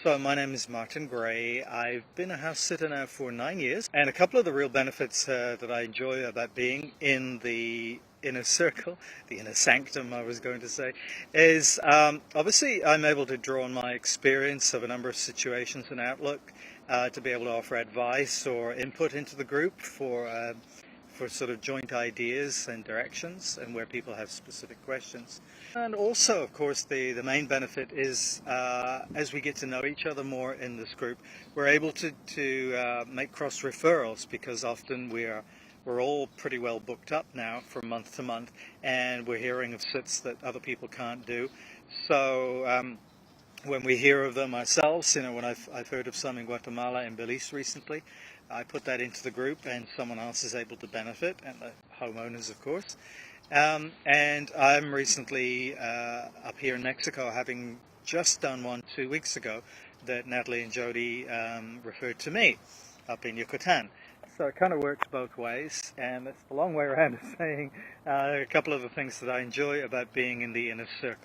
So my name is Martin Gray. I've been a house sitter now for 9 years, and a couple of the real benefits that I enjoy about being in the inner circle, the inner sanctum I was going to say, is obviously I'm able to draw on my experience of a number of situations and outlook to be able to offer advice or input into the group for sort of joint ideas and directions and where people have specific questions. And also, of course, the main benefit is as we get to know each other more in this group, we're able to make cross referrals, because often we're all pretty well booked up now from month to month, and we're hearing of sits that other people can't do. So when we hear of them ourselves, when I've heard of some in Guatemala and Belize recently, I put that into the group and someone else is able to benefit, and the homeowners, of course. And I'm recently up here in Mexico, having just done one 2 weeks ago that Natalie and Jody referred to me up in Yucatan. So it kind of works both ways, and it's a long way around of saying a couple of the things that I enjoy about being in the inner circle.